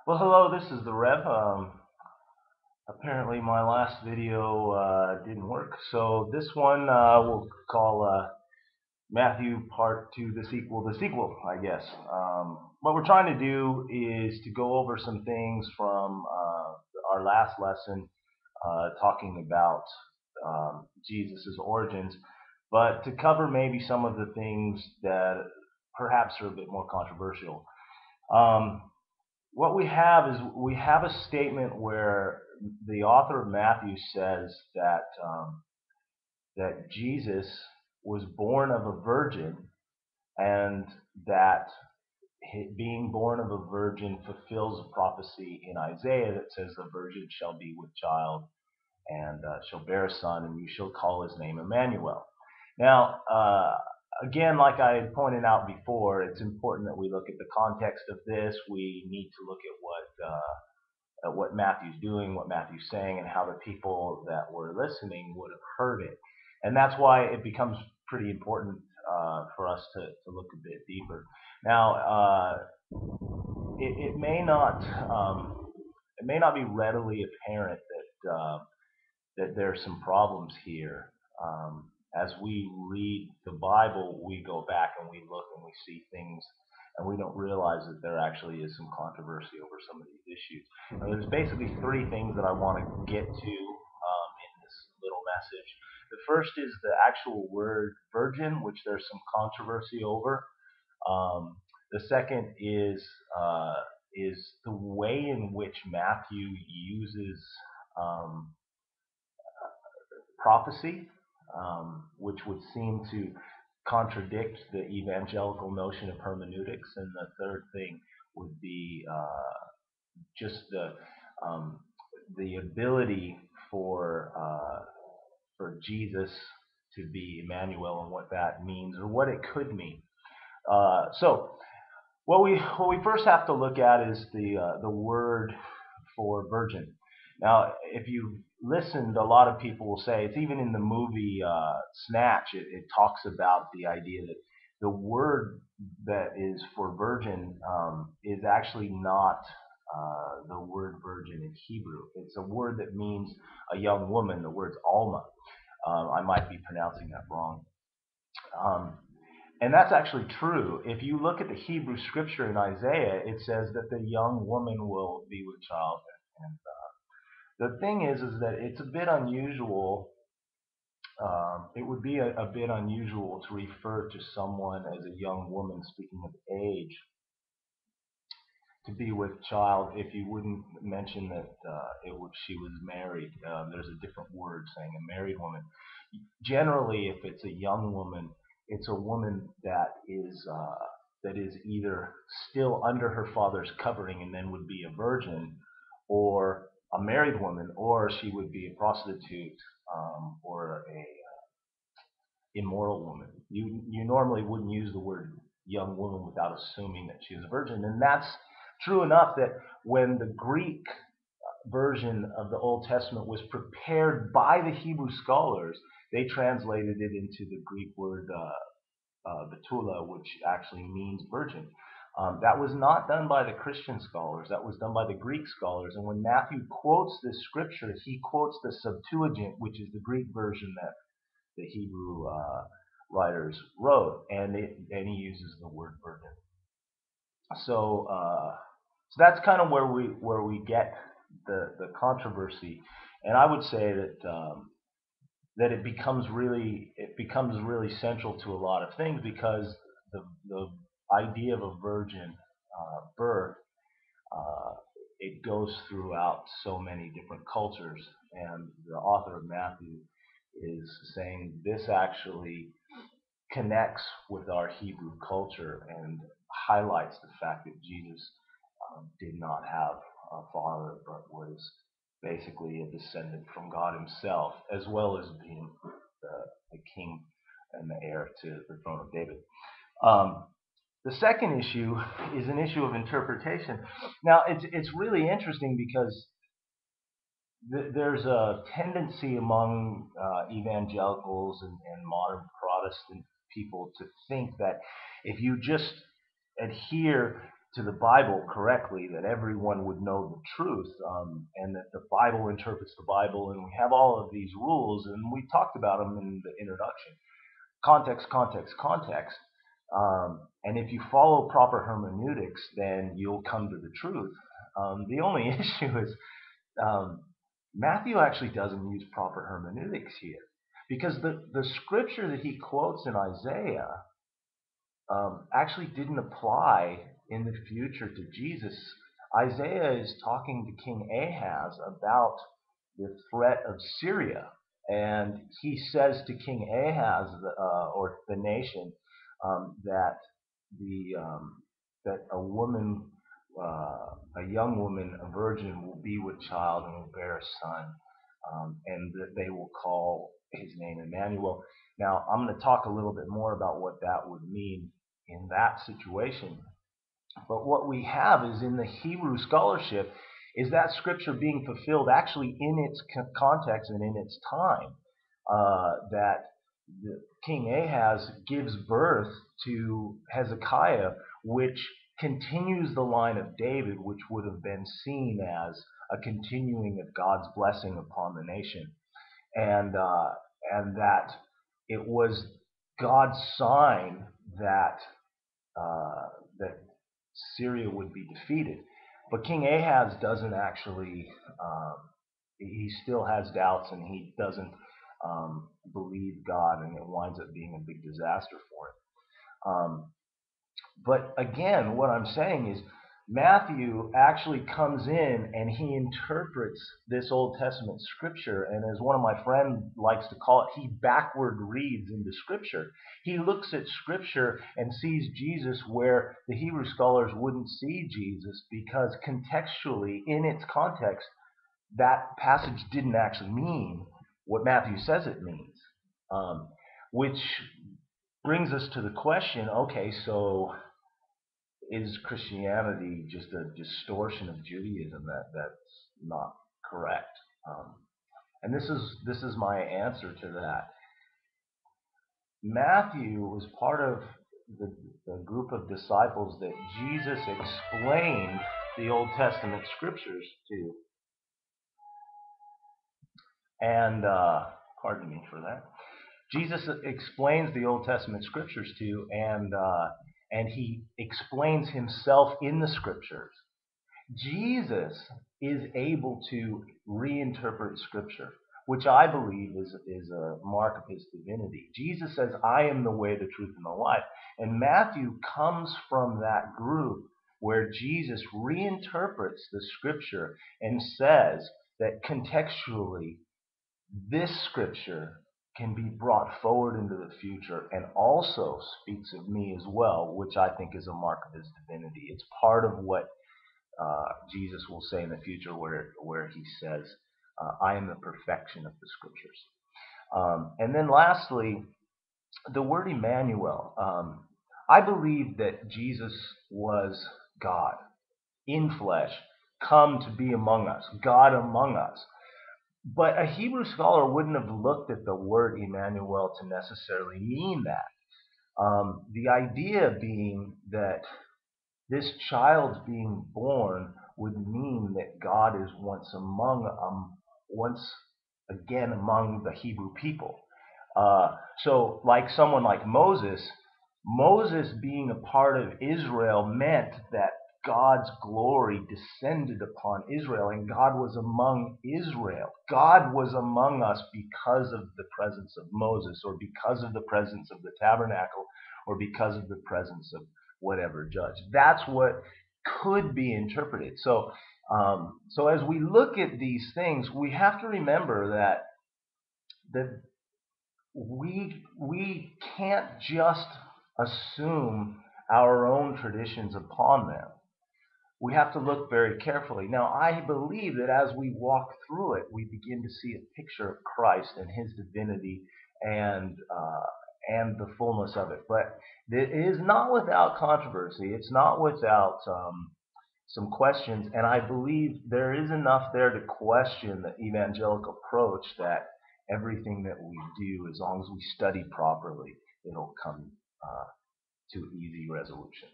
Well, hello, this is the Rev. Apparently, my last video didn't work, so this one we'll call Matthew Part 2, the sequel, I guess. What we're trying to do is to go over some things from our last lesson, talking about Jesus' origins, but to cover maybe some of the things that perhaps are a bit more controversial. Um, what we have is we have a statement where the author of Matthew says that Jesus was born of a virgin, and that being born of a virgin fulfills a prophecy in Isaiah that says the virgin shall be with child and shall bear a son, and you shall call his name Emmanuel. Now, again, like I pointed out before, it's important that we look at the context of this. We need to look at what Matthew's doing, what Matthew's saying, and how the people that were listening would have heard it. And that's why it becomes pretty important for us to look a bit deeper. Now, it may not be readily apparent that there's some problems here. As we read the Bible, we go back and we look and we see things, and we don't realize that there actually is some controversy over some of these issues. Now, there's basically three things that I want to get to in this little message. The first is the actual word virgin, which there's some controversy over. The second uh, is the way in which Matthew uses um, prophecy, which would seem to contradict the evangelical notion of hermeneutics. And the third thing would be just um, the ability for Jesus to be Emmanuel and what that means or what it could mean. So what we first have to look at is the word for virgin. Now, if you listened, a lot of people will say it's even in the movie Snatch. It talks about the idea that the word that is for virgin is actually not the word virgin in Hebrew. It's a word that means a young woman. The word's alma. I might be pronouncing that wrong. Um, and that's actually true. If you look at the Hebrew scripture in Isaiah, it says that the young woman will be with child. And the thing is that it's a bit unusual. It would be a bit unusual to refer to someone as a young woman, speaking of age, to be with child if you wouldn't mention that she was married. There's a different word saying a married woman. Generally, if it's a young woman, it's a woman that is either still under her father's covering and then would be a virgin, or a married woman, or she would be a prostitute, or a immoral woman. You normally wouldn't use the word young woman without assuming that she was a virgin, and that's true enough that when the Greek version of the Old Testament was prepared by the Hebrew scholars, they translated it into the Greek word betula, which actually means virgin. That was not done by the Christian scholars. That was done by the Greek scholars. And when Matthew quotes this scripture, he quotes the Septuagint, which is the Greek version that the Hebrew writers wrote, and he uses the word virgin. So so that's kind of where we get the controversy, and I would say that it becomes really central to a lot of things because the idea of a virgin birth, uh, it goes throughout so many different cultures, and the author of Matthew is saying this actually connects with our Hebrew culture and highlights the fact that Jesus did not have a father, but was basically a descendant from God Himself, as well as being the king and the heir to the throne of David. Um, the second issue is an issue of interpretation. Now, it's really interesting because there's a tendency among evangelicals and modern Protestant people to think that if you just adhere to the Bible correctly, that everyone would know the truth, and that the Bible interprets the Bible, and we have all of these rules, and we talked about them in the introduction. Context, context, context. And if you follow proper hermeneutics, then you'll come to the truth. The only issue is um, Matthew actually doesn't use proper hermeneutics here, because the scripture that he quotes in Isaiah actually didn't apply in the future to Jesus. Isaiah is talking to King Ahaz about the threat of Syria, and he says to King Ahaz, or the nation, that the that a woman, a young woman, a virgin, will be with child and will bear a son, and that they will call his name Emmanuel. Now, I'm going to talk a little bit more about what that would mean in that situation. But what we have is in the Hebrew scholarship is that scripture being fulfilled actually in its context and in its time. That King Ahaz gives birth to Hezekiah, which continues the line of David, which would have been seen as a continuing of God's blessing upon the nation, and that it was God's sign that that Syria would be defeated. But King Ahaz doesn't actually, he still has doubts, and he doesn't believe God, and it winds up being a big disaster for him. But again, what I'm saying is Matthew actually comes in and he interprets this Old Testament scripture, and as one of my friends likes to call it, he backward reads into scripture. He looks at scripture and sees Jesus where the Hebrew scholars wouldn't see Jesus, because contextually, in its context, that passage didn't actually mean what Matthew says it means. Which brings us to the question, okay, so is Christianity just a distortion of Judaism? That's not correct. And this is my answer to that. Matthew was part of the group of disciples that Jesus explained the Old Testament scriptures to. And pardon me for that. Jesus explains the Old Testament scriptures to, and he explains himself in the scriptures. Jesus is able to reinterpret scripture, which I believe is a mark of his divinity. Jesus says, I am the way, the truth, and the life. And Matthew comes from that group where Jesus reinterprets the scripture and says that contextually, this scripture can be brought forward into the future and also speaks of me as well, which I think is a mark of his divinity. It's part of what Jesus will say in the future, where he says, I am the perfection of the scriptures. And then lastly, the word Emmanuel. I believe that Jesus was God in flesh, come to be among us, God among us. But a Hebrew scholar wouldn't have looked at the word Emmanuel to necessarily mean that. The idea being that this child being born would mean that God is once again among the Hebrew people. So, like someone like Moses, Moses being a part of Israel meant that God's glory descended upon Israel, and God was among Israel. God was among us because of the presence of Moses, or because of the presence of the tabernacle, or because of the presence of whatever judge. That's what could be interpreted. So as we look at these things, we have to remember that we can't just assume our own traditions upon them. We have to look very carefully. Now, I believe that as we walk through it, we begin to see a picture of Christ and his divinity, and the fullness of it. But it is not without controversy. It's not without some questions, and I believe there is enough there to question the evangelical approach that everything that we do, as long as we study properly, it'll come to easy resolution.